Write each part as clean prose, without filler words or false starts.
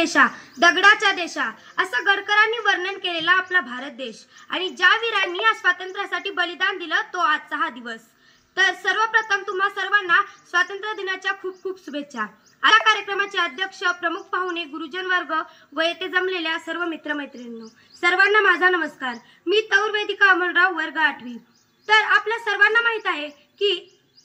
देशा दगडाच्या देशा असं गडकरांनी वर्णन केलेला आपला भारत देश आणि ज्या वीरांनी या स्वातंत्र्यासाठी बलिदान दिलं तो आजचा हा दिवस। तर सर्वप्रथम तुम्हा सर्वांना स्वातंत्र्य दिनाच्या खूप खूप शुभेच्छा। या कार्यक्रमाचे अध्यक्ष प्रमुख पाहुणे गुरुजन वर्ग व येथे जमलेल्या सर्व मित्रमैत्रिणींनो सर्वांना माझा नमस्कार। मी तौर वेदिका अमलराव वर्ग 8वी। तर आपल्या सर्वांना माहित आहे की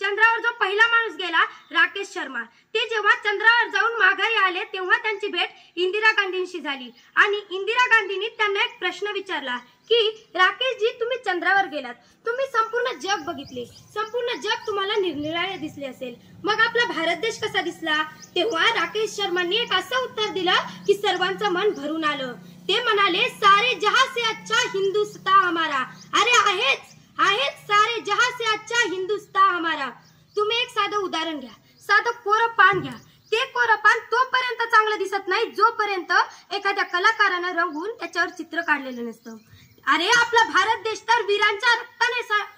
चंद्रावर जो पहिला माणूस गेला राकेश शर्मा ते जेव्हा चंद्रावर जाऊन माघारी आले तेव्हा त्यांची भेट इंदिरा गांधींशी झाली आणि इंदिरा गांधींनी त्यांना एक प्रश्न विचारला की राकेशजी तुम्ही चंद्रावर गेलात, तुम्ही संपूर्ण जग बघितले, संपूर्ण जग तुम्हाला निरनिराळे दिसले असेल, मग आपला भारत देश कसा दिसला? तेव्हा राकेश शर्मांनी एक असं उत्तर दिलं की सर्वांचं मन भरून आलं। ते म्हणाले सारे जहां से अच्छा हिंदुस्तान हमारा। अरे आहेच सारे जहां से अच्छा हिंदुस्तान हमारा। तुम्ही एक साधं उदाहरण घ्या, साधं कोरं पान घ्या। ते कोरं पान तोपर्यंत चांगलं दिसत नाही जोपर्यंत एखाद्या कलाकाराने रंगवून त्याच्यावर चित्र काढलेलं नसतं। अरे आपला भारत देश तर वीरांच्या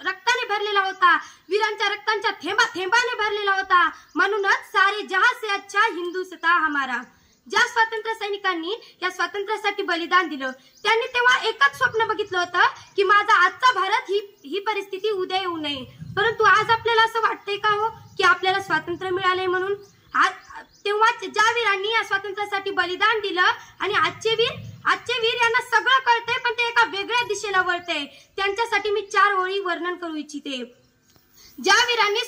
रक्ताने भरलेला होता, वीरांच्या रक्तांच्या थेंबाने भरलेला होता। म्हणूनच सारे जहां से अच्छा हिंदुस्तान हमारा। ज्या स्वातंत्र्य सैनिकांनी या स्वातंत्र्यासाठी बलिदान दिलं त्यांनी तेव्हा एकच स्वप्न बघितलं होतं की माझा आजचा भारत ही परिस्थिती उद्या येऊ नये। परंतु आज आपल्याला असं वाटतंय का हो की आपल्याला स्वातंत्र्य मिळाले म्हणून? तेव्हा ज्या वीरांनी या स्वातंत्र्यासाठी बलिदान दिलं आणि आजचे वीर यांना सगळं कळतंय पण ते एका वेगळ्या दिशेला वळतंय। त्यांच्यासाठी मी 4 ओळी वर्णन करू इच्छिते। ज्या वीरांनी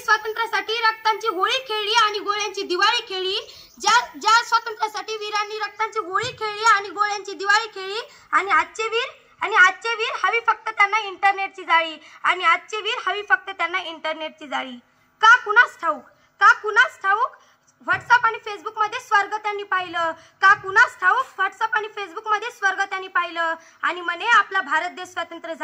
स्वातंत्र्यासाठी रक्तांची होळी खेळली आणि गोळ्यांची दिवाळी खेळली, ज्या स्वातंत्र्यासाठी वीरांनी रक्तांची होळी खेळली आणि गोळ्यांची दिवाळी खेळली आणि आजचे वीर हवी फक्त त्यांना इंटरनेटची जाळी आणि आजचे वीर हवी फक्त त्यांना इंटरनेटची जाळी। का कुणास ठाऊक व्हॉट्सअप आणि फेसबुक मध्ये स्वर्ग त्यांनी पाहिलं, का कुणास ठाऊक व्हॉट्सअप आणि फेसबुक मध्ये स्वर्ग त्यांनी पाहिलं आणि म्हणे आपला भारत देश स्वतंत्र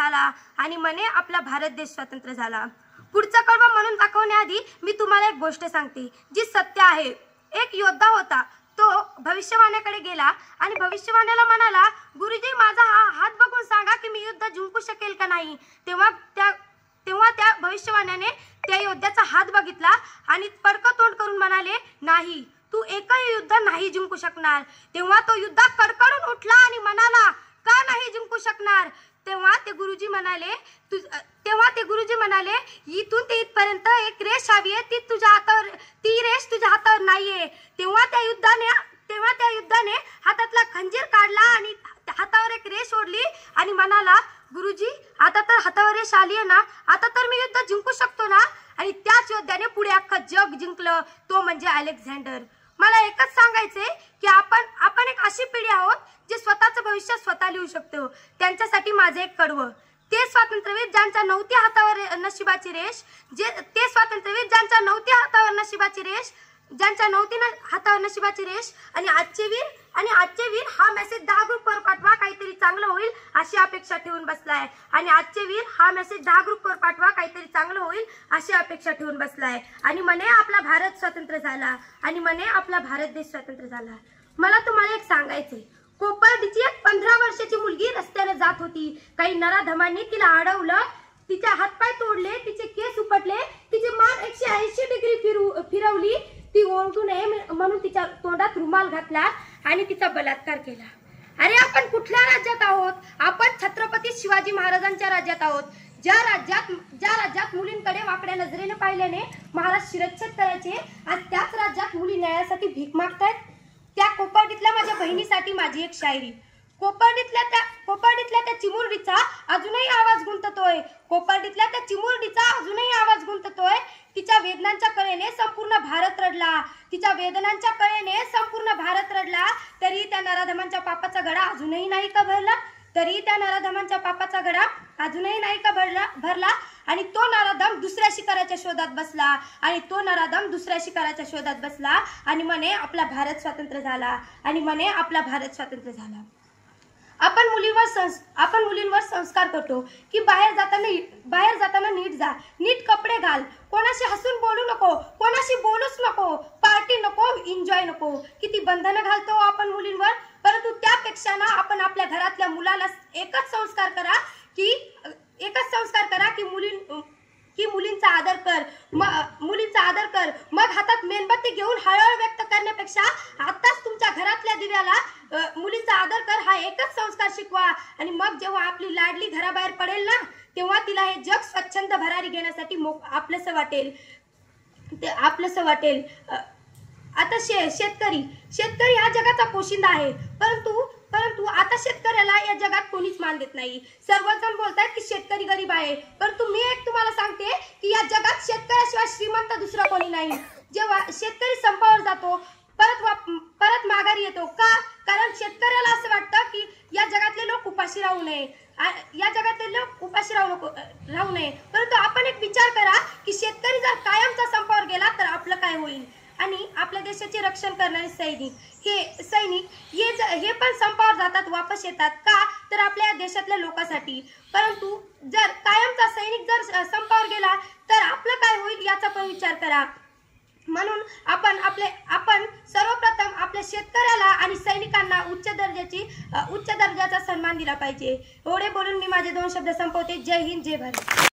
झाला। पुढचं कळवं म्हणून दाखवण्याआधी मी तुम्हाला एक गोष्ट सांगते जी सत्य आहे। एक योद्धा होता, तो भविष्यवाण्याकडे गेला आणि भविष्यवाण्याला म्हणाला गुरुजी माझा हात बघून सांगा की मी युद्ध जिंकू शकेल का नाही। तेव्हा त्या भविष्यवाण्याने त्या योद्ध्याचा हात बघितला आणि पडकं तोंड करून म्हणाले नाही, तू एकही युद्ध नाही जिंकू शकणार। तेव्हा तो योद्धा कडकडून उठला आणि म्हणाला का नाही जिंकू शकणार? तेव्हा ते गुरुजी म्हणाले इथून ते इथपर्यंत एक रेष हवी आहे, ती रेष तुझ्या हातावर नाहीये। तेव्हा त्या युद्धाने हातातला खंजीर काढला आणि हातावर एक रेष ओढली आणि म्हणाला गुरुजी आता तर हातावर रेष आली आहे ना, आता तर मी युद्ध जिंकू शकतो ना। आणि त्याच योद्ध्याने पुढे अख्खं जग जिंकलं, तो म्हणजे अलेक्झांडर। मला एकच सांगायचंय की आपण एक अशी पिढी आहोत जे स्वतःचं भविष्य स्वतः लिहू शकतो। त्यांच्यासाठी माझं एक कडवं, ते स्वातंत्र्यवीर ज्यांच्या नव्हती हातावर नशिबाची रेष, आणि आजचे वीर हा मेसेज 10 ग्रुपवर पाठवा काहीतरी चांगलं होईल अशी अपेक्षा ठेवून बसलाय आणि म्हणे आपला भारत स्वतंत्र झाला आणि म्हणे आपला भारत देश स्वतंत्र झाला। मला तुम्हाला एक सांगायचंय, कोपर्डीची एक 15 वर्षाची मुलगी रस्त्याने जात होती, काही नराधमांनी तिला अडवलं, तिचे हातपाय तोडले, तिचे केस उपटले, तिची मान 180 डिग्री फिरवली, ती ओरडू नये म्हणून तिच्या तोंडात रुमाल घातला आणि तिचा बलात्कार केला। अरे आपण कुठल्या राज्यात आहोत? आपण छत्रपती शिवाजी महाराजांच्या राज्यात आहोत, ज्या राज्यात मुलींकडे वाकड्या नजरेने पाहिल्याने महाराज शिरच्छेद करायचे, आज त्याच राज्यात मुली न्यायासाठी भीक मागतायत। त्या कोपर्डीतल्या माझ्या बहिणीसाठी माझी एक शायरी। कोपर्डीतल्या त्या चिमुरडीचा अजूनही आवाज गुंततोय, तिच्या वेदनांच्या कळेने संपूर्ण भारत रडला, तरी त्या नराधमांच्या पापाचा घडा अजूनही नाही का भरला आणि तो नराधम दुसऱ्या शिकाराच्या शोधात बसला आणि म्हणे आपला भारत स्वतंत्र झाला आपण मुलींवर संस्कार करतो की बाहेर जाताना नीट जा, नीट कपडे घाल, कोणाशी हसून बोलू नको, कोणाशी बोलूच नको, पार्टी नको, एन्जॉय नको। किती बंधनं घालतो आपण मुलींवर, परंतु त्यापेक्षा ना आपण आपल्या घरातल्या मुलाला एकच संस्कार करा की मुलींचा आदर कर, मग हातात मेणबत्ती घेऊन हळहळ व्यक्त करण्यापेक्षा मुलीचा आदर कर हा एकच संस्कार शिकवा आणि मग जेव्हा आपली लाडली घराबाहेर पडेल ना तेव्हा तिला हे जग स्वच्छंद भरारी घेण्यासाठी आपलंसं वाटेल. आता शेतकरी हा जगाचा पोशिंदा आहे, परंतु आता शेतकऱ्याला या जगात कोणीच मान देत नाही. सर्वजण बोलतात की शेतकरी गरीब आहे, परंतु मी एक तुम्हाला सांगते की या जगात शेतकऱ्याशिवाय श्रीमंत दुसरा कोणी नाही. जेव्हा शेतकरी संपावर जातो परत माघारी येतो का? कारण शेतकऱ्याला असं वाटतं की या जगातले लोक उपाशी राहू नये, परंतु आपण एक विचार करा की शेतकरी जर कायमचा संपावर गेला तर आपलं काय होईल. आणि आपल्या देशाचे रक्षण करणारे सैनिक हे पण संपावर जातात, वापस येतात का? तर आपल्या देशातल्या लोकांसाठी. परंतु जर कायमचा सैनिक जर संपावर गेला तर आपलं काय होईल याचा पण विचार करा. म्हणून आपण सर्वप्रथम आपल्या शेतकऱ्याला आणि सैनिकांना उच्च दर्जाचा सन्मान दिला पाहिजे. एवढे बोलून मी माझे 2 शब्द संपवते. जय हिंद, जय भारत.